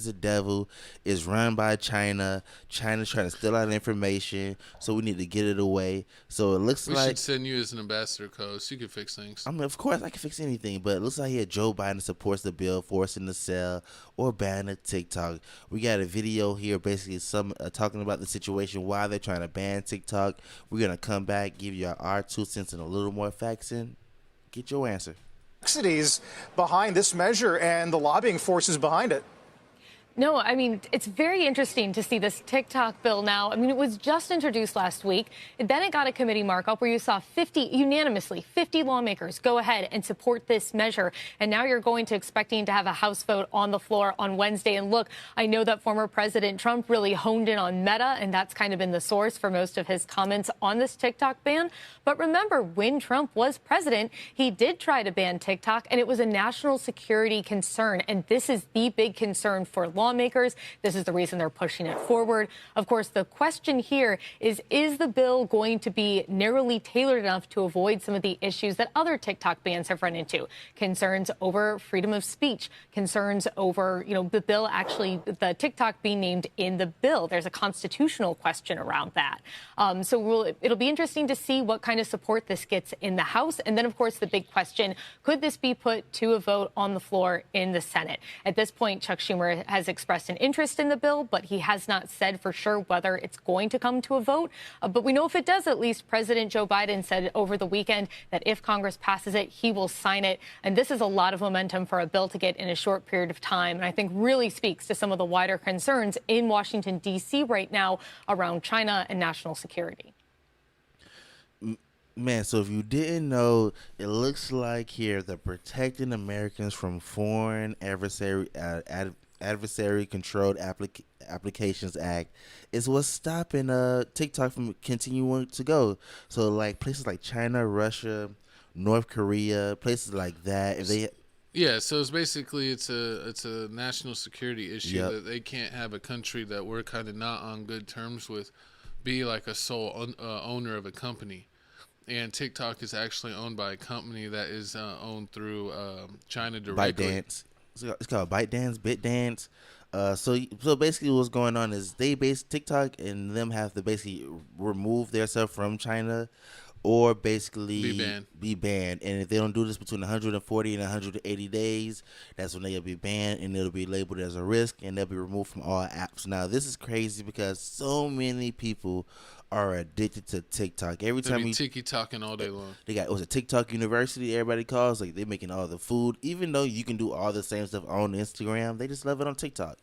is the devil. It's run by China. China's trying to steal our information, so we need to get it away. So it looks We should like, send you as an ambassador, cause you can fix things. I mean, of course, I can fix anything, but it looks like here Joe Biden supports the bill forcing the sale or banning TikTok. We got a video here, basically some talking about the situation, why they're trying to ban TikTok. We're gonna come back, give you our 2 cents and a little more facts, and get your answer. Complexities behind this measure and the lobbying forces behind it. No, I mean, it's very interesting to see this TikTok bill now. I mean, it was just introduced last week. And then it got a committee markup where you saw 50 lawmakers go ahead and support this measure. And now you're going to expecting to have a House vote on the floor on Wednesday. And look, I know that former President Trump really honed in on Meta, and that's kind of been the source for most of his comments on this TikTok ban. But remember, when Trump was president, he did try to ban TikTok, and it was a national security concern. And this is the big concern for lawmakers. This is the reason they're pushing it forward. Of course, the question here is the bill going to be narrowly tailored enough to avoid some of the issues that other TikTok bans have run into? Concerns over freedom of speech, concerns over, the bill actually, the TikTok being named in the bill. There's a constitutional question around that. It'll be interesting to see what kind of support this gets in the House. And then, of course, the big question, could this be put to a vote on the floor in the Senate? At this point, Chuck Schumer has expressed an interest in the bill, but he has not said for sure whether it's going to come to a vote. But we know if it does, at least President Joe Biden said over the weekend that if Congress passes it, he will sign it. And this is a lot of momentum for a bill to get in a short period of time. And I think really speaks to some of the wider concerns in Washington, D.C. right now around China and national security. Man, so if you didn't know, it looks like here the Protecting Americans from Foreign Adversary Controlled Applications Act is what's stopping TikTok from continuing to go. So like places like China, Russia, North Korea, places like that, if they So it's basically it's a national security issue. Yep. That they can't have a country that we're kind of not on good terms with be like a sole owner of a company. And TikTok is actually owned by a company that is owned through China directly. ByteDance. It's called ByteDance. So basically what's going on is TikTok and them have to basically remove themselves from China or basically be banned. And if they don't do this between 140 and 180 days, that's when they'll be banned and it'll be labeled as a risk and they'll be removed from all apps. Now, this is crazy because so many people are addicted to TikTok. Every time you tiki-talking all day long. They got, was it TikTok University, everybody calls, like they're making all the food. Even though you can do all the same stuff on Instagram, they just love it on TikTok.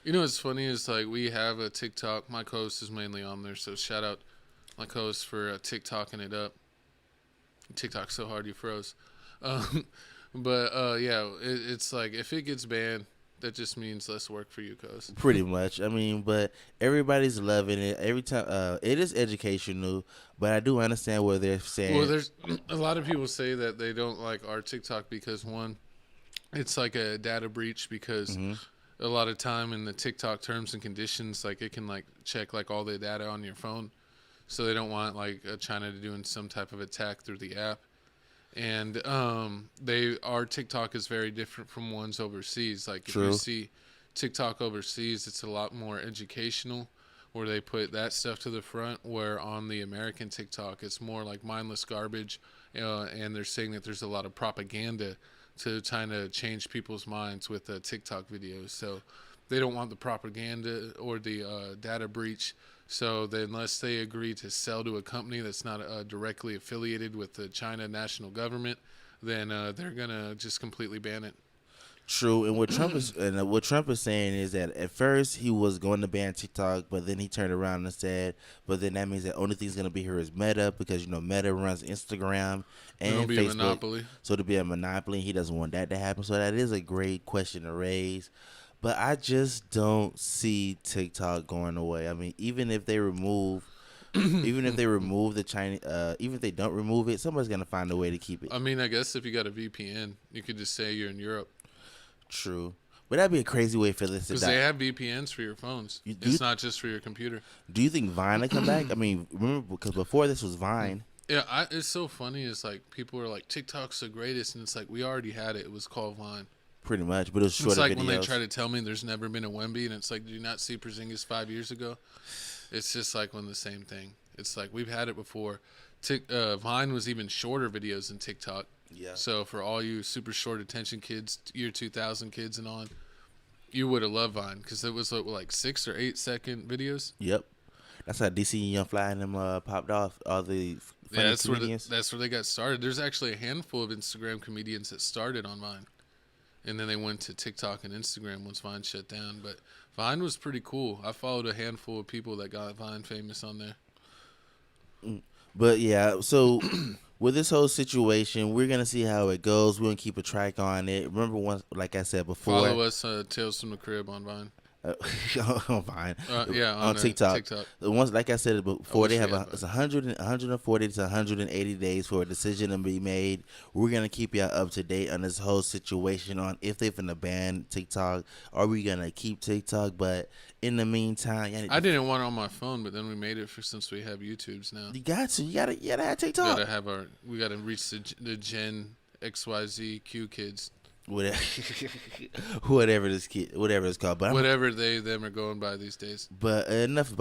You know what's funny is like we have a TikTok. My co-host is mainly on there, so shout out my co-host for TikToking it up. TikTok's so hard you froze. It's like if it gets banned, that just means less work for you, cuz. Pretty much. I mean, but everybody's loving it. Every time, it is educational, but I do understand what they're saying. Well, there's a lot of people say that they don't like our TikTok because one, it's like a data breach because a lot of time in the TikTok terms and conditions, like it can like check like all the data on your phone, so they don't want like China to do some type of attack through the app. And our TikTok is very different from ones overseas. Like if you see TikTok overseas, it's a lot more educational, where they put that stuff to the front. Where on the American TikTok, it's more like mindless garbage, and they're saying that there's a lot of propaganda to trying to change people's minds with TikTok videos. So they don't want the propaganda or the data breach. So unless they agree to sell to a company that's not directly affiliated with the China national government, then they're gonna just completely ban it. True, and what Trump is saying is that at first he was going to ban TikTok, but then he turned around and said, but then that means that only thing's going to be here is Meta, because Meta runs Instagram and It'll be Facebook, a monopoly. So to be a monopoly, he doesn't want that to happen. So that is a great question to raise, but I just don't see TikTok going away. I mean, even if they remove the Chinese, even if they don't remove it, somebody's going to find a way to keep it. I mean, I guess if you got a VPN, you could just say you're in Europe. True. But that'd be a crazy way for this to die. Because they have VPNs for your phones. It's not just for your computer. Do you think Vine will come back? I mean, remember, because before this was Vine. Yeah, it's so funny. It's like people are like, TikTok's the greatest. And it's like, we already had it. It was called Vine. pretty much. But it was shorter It's like videos. when they try to tell me there's never been a Wemby, and it's like, do you not see Porzingis 5 years ago? It's just like the same thing. It's like we've had it before. Vine was even shorter videos than TikTok. Yeah. So for all you super short attention kids, year 2000 kids and on, you would have loved Vine because it was like 6 or 8 second videos. Yep. That's how DC Young Fly and them popped off. All the funny comedians. That's where they got started. There's actually a handful of Instagram comedians that started on Vine, and then they went to TikTok and Instagram once Vine shut down. But Vine was pretty cool. I followed a handful of people that got Vine famous on there. But yeah, so with this whole situation, we're gonna see how it goes. We're gonna keep a track on it. Remember, once, like I said before, Follow us, Tales from the Crib on Vine. on Vine, on TikTok. Once, like I said before, they have it's 140 to 180 days for a decision to be made. We're gonna keep y'all up to date on this whole situation on if they're gonna ban TikTok. Are we gonna keep TikTok? But in the meantime, I didn't want it on my phone, but then we made it since we have YouTubes now. You gotta have TikTok. We gotta reach the Gen XYZQ kids. Whatever it's called, but whatever them are going by these days. But enough about